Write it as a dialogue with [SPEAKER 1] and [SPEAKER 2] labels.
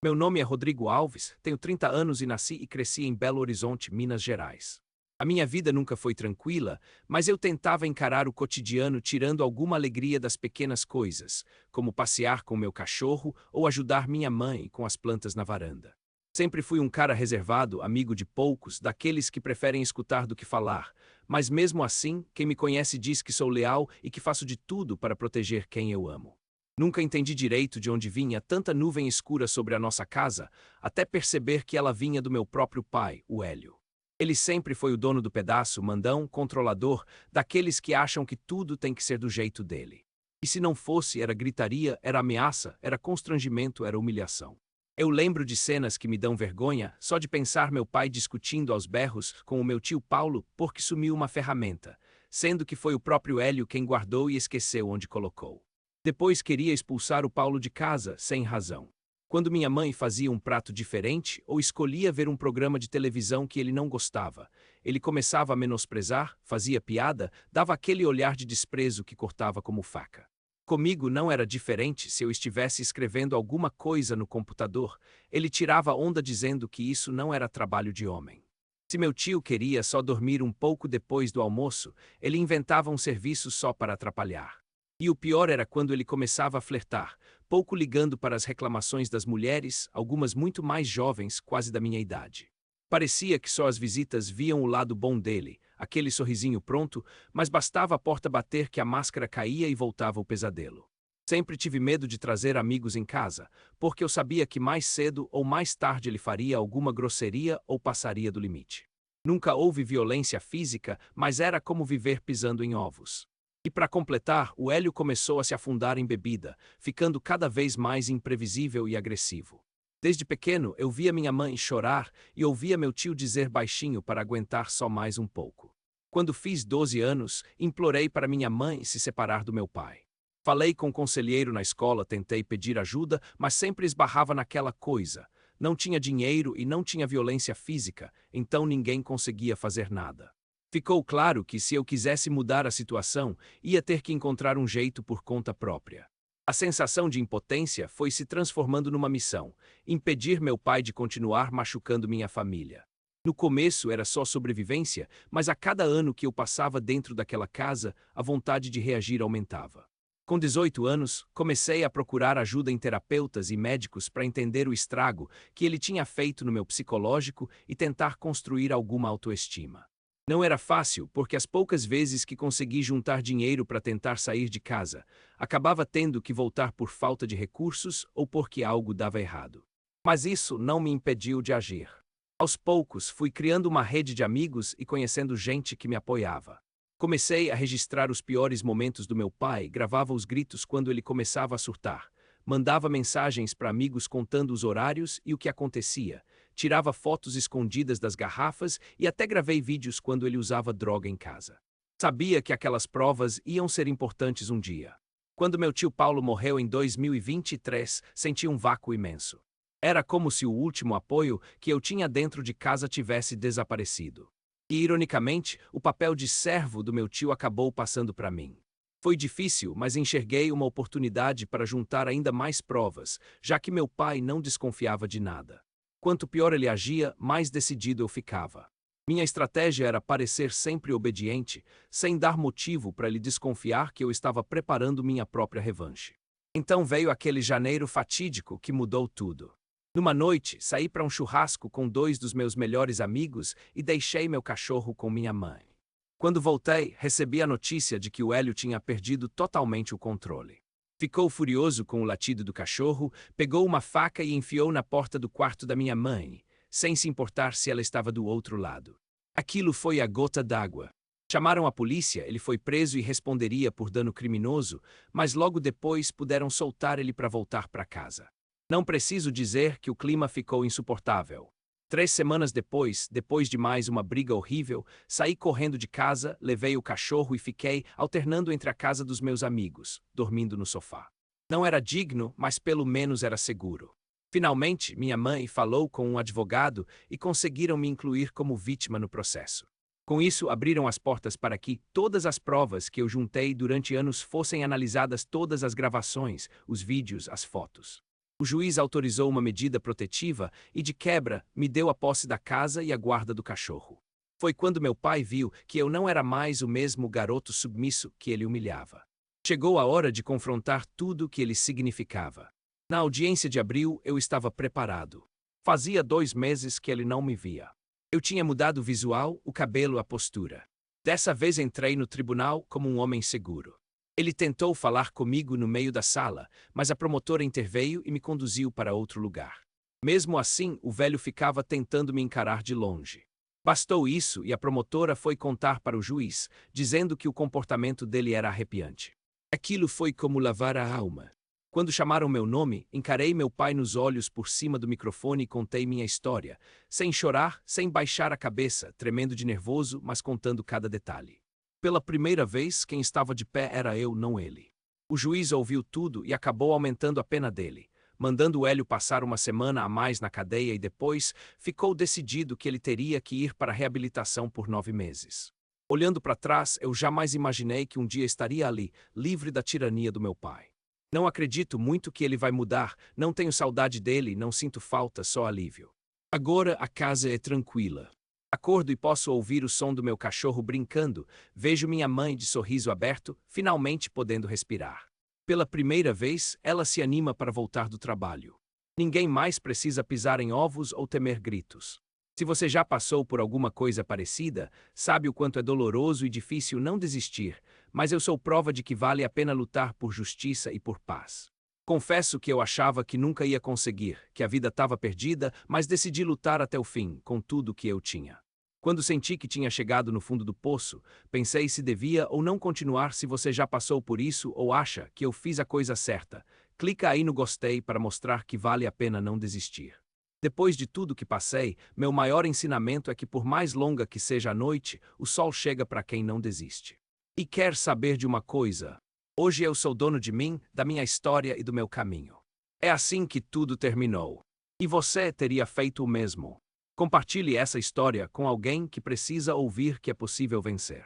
[SPEAKER 1] Meu nome é Rodrigo Alves, tenho 30 anos e nasci e cresci em Belo Horizonte, Minas Gerais. A minha vida nunca foi tranquila, mas eu tentava encarar o cotidiano tirando alguma alegria das pequenas coisas, como passear com meu cachorro ou ajudar minha mãe com as plantas na varanda. Sempre fui um cara reservado, amigo de poucos, daqueles que preferem escutar do que falar, mas mesmo assim, quem me conhece diz que sou leal e que faço de tudo para proteger quem eu amo. Nunca entendi direito de onde vinha tanta nuvem escura sobre a nossa casa, até perceber que ela vinha do meu próprio pai, o Hélio. Ele sempre foi o dono do pedaço, mandão, controlador, daqueles que acham que tudo tem que ser do jeito dele. E se não fosse, era gritaria, era ameaça, era constrangimento, era humilhação. Eu lembro de cenas que me dão vergonha só de pensar meu pai discutindo aos berros com o meu tio Paulo porque sumiu uma ferramenta, sendo que foi o próprio Hélio quem guardou e esqueceu onde colocou. Depois queria expulsar o Paulo de casa, sem razão. Quando minha mãe fazia um prato diferente ou escolhia ver um programa de televisão que ele não gostava, ele começava a menosprezar, fazia piada, dava aquele olhar de desprezo que cortava como faca. Comigo não era diferente se eu estivesse escrevendo alguma coisa no computador, ele tirava onda dizendo que isso não era trabalho de homem. Se meu tio queria só dormir um pouco depois do almoço, ele inventava um serviço só para atrapalhar. E o pior era quando ele começava a flertar, pouco ligando para as reclamações das mulheres, algumas muito mais jovens, quase da minha idade. Parecia que só as visitas viam o lado bom dele, aquele sorrisinho pronto, mas bastava a porta bater que a máscara caía e voltava o pesadelo. Sempre tive medo de trazer amigos em casa, porque eu sabia que mais cedo ou mais tarde ele faria alguma grosseria ou passaria do limite. Nunca houve violência física, mas era como viver pisando em ovos. E para completar, o Hélio começou a se afundar em bebida, ficando cada vez mais imprevisível e agressivo. Desde pequeno, eu via minha mãe chorar e ouvia meu tio dizer baixinho para aguentar só mais um pouco. Quando fiz 12 anos, implorei para minha mãe se separar do meu pai. Falei com um conselheiro na escola, tentei pedir ajuda, mas sempre esbarrava naquela coisa. Não tinha dinheiro e não tinha violência física, então ninguém conseguia fazer nada. Ficou claro que se eu quisesse mudar a situação, ia ter que encontrar um jeito por conta própria. A sensação de impotência foi se transformando numa missão: impedir meu pai de continuar machucando minha família. No começo era só sobrevivência, mas a cada ano que eu passava dentro daquela casa, a vontade de reagir aumentava. Com 18 anos, comecei a procurar ajuda em terapeutas e médicos para entender o estrago que ele tinha feito no meu psicológico e tentar construir alguma autoestima. Não era fácil, porque as poucas vezes que consegui juntar dinheiro para tentar sair de casa, acabava tendo que voltar por falta de recursos ou porque algo dava errado. Mas isso não me impediu de agir. Aos poucos, fui criando uma rede de amigos e conhecendo gente que me apoiava. Comecei a registrar os piores momentos do meu pai, gravava os gritos quando ele começava a surtar, mandava mensagens para amigos contando os horários e o que acontecia, tirava fotos escondidas das garrafas e até gravei vídeos quando ele usava droga em casa. Sabia que aquelas provas iam ser importantes um dia. Quando meu tio Paulo morreu em 2023, senti um vácuo imenso. Era como se o último apoio que eu tinha dentro de casa tivesse desaparecido. E, ironicamente, o papel de servo do meu tio acabou passando para mim. Foi difícil, mas enxerguei uma oportunidade para juntar ainda mais provas, já que meu pai não desconfiava de nada. Quanto pior ele agia, mais decidido eu ficava. Minha estratégia era parecer sempre obediente, sem dar motivo para ele desconfiar que eu estava preparando minha própria revanche. Então veio aquele janeiro fatídico que mudou tudo. Numa noite, saí para um churrasco com dois dos meus melhores amigos e deixei meu cachorro com minha mãe. Quando voltei, recebi a notícia de que o Hélio tinha perdido totalmente o controle. Ficou furioso com o latido do cachorro, pegou uma faca e enfiou na porta do quarto da minha mãe, sem se importar se ela estava do outro lado. Aquilo foi a gota d'água. Chamaram a polícia, ele foi preso e responderia por dano criminoso, mas logo depois puderam soltar ele para voltar para casa. Não preciso dizer que o clima ficou insuportável. 3 semanas depois de mais uma briga horrível, saí correndo de casa, levei o cachorro e fiquei alternando entre a casa dos meus amigos, dormindo no sofá. Não era digno, mas pelo menos era seguro. Finalmente, minha mãe falou com um advogado e conseguiram me incluir como vítima no processo. Com isso, abriram as portas para que todas as provas que eu juntei durante anos fossem analisadas, todas as gravações, os vídeos, as fotos. O juiz autorizou uma medida protetiva e, de quebra, me deu a posse da casa e a guarda do cachorro. Foi quando meu pai viu que eu não era mais o mesmo garoto submisso que ele humilhava. Chegou a hora de confrontar tudo o que ele significava. Na audiência de abril, eu estava preparado. Fazia 2 meses que ele não me via. Eu tinha mudado o visual, o cabelo, a postura. Dessa vez entrei no tribunal como um homem seguro. Ele tentou falar comigo no meio da sala, mas a promotora interveio e me conduziu para outro lugar. Mesmo assim, o velho ficava tentando me encarar de longe. Bastou isso e a promotora foi contar para o juiz, dizendo que o comportamento dele era arrepiante. Aquilo foi como lavar a alma. Quando chamaram meu nome, encarei meu pai nos olhos por cima do microfone e contei minha história, sem chorar, sem baixar a cabeça, tremendo de nervoso, mas contando cada detalhe. Pela primeira vez, quem estava de pé era eu, não ele. O juiz ouviu tudo e acabou aumentando a pena dele, mandando o Hélio passar uma semana a mais na cadeia e depois ficou decidido que ele teria que ir para a reabilitação por 9 meses. Olhando para trás, eu jamais imaginei que um dia estaria ali, livre da tirania do meu pai. Não acredito muito que ele vai mudar, não tenho saudade dele, não sinto falta, só alívio. Agora a casa é tranquila. Acordo e posso ouvir o som do meu cachorro brincando, vejo minha mãe de sorriso aberto, finalmente podendo respirar. Pela primeira vez, ela se anima para voltar do trabalho. Ninguém mais precisa pisar em ovos ou temer gritos. Se você já passou por alguma coisa parecida, sabe o quanto é doloroso e difícil não desistir, mas eu sou prova de que vale a pena lutar por justiça e por paz. Confesso que eu achava que nunca ia conseguir, que a vida estava perdida, mas decidi lutar até o fim, com tudo o que eu tinha. Quando senti que tinha chegado no fundo do poço, pensei se devia ou não continuar. Se você já passou por isso ou acha que eu fiz a coisa certa, clica aí no gostei para mostrar que vale a pena não desistir. Depois de tudo que passei, meu maior ensinamento é que por mais longa que seja a noite, o sol chega para quem não desiste. E quer saber de uma coisa? Hoje eu sou dono de mim, da minha história e do meu caminho. É assim que tudo terminou. E você teria feito o mesmo. Compartilhe essa história com alguém que precisa ouvir que é possível vencer.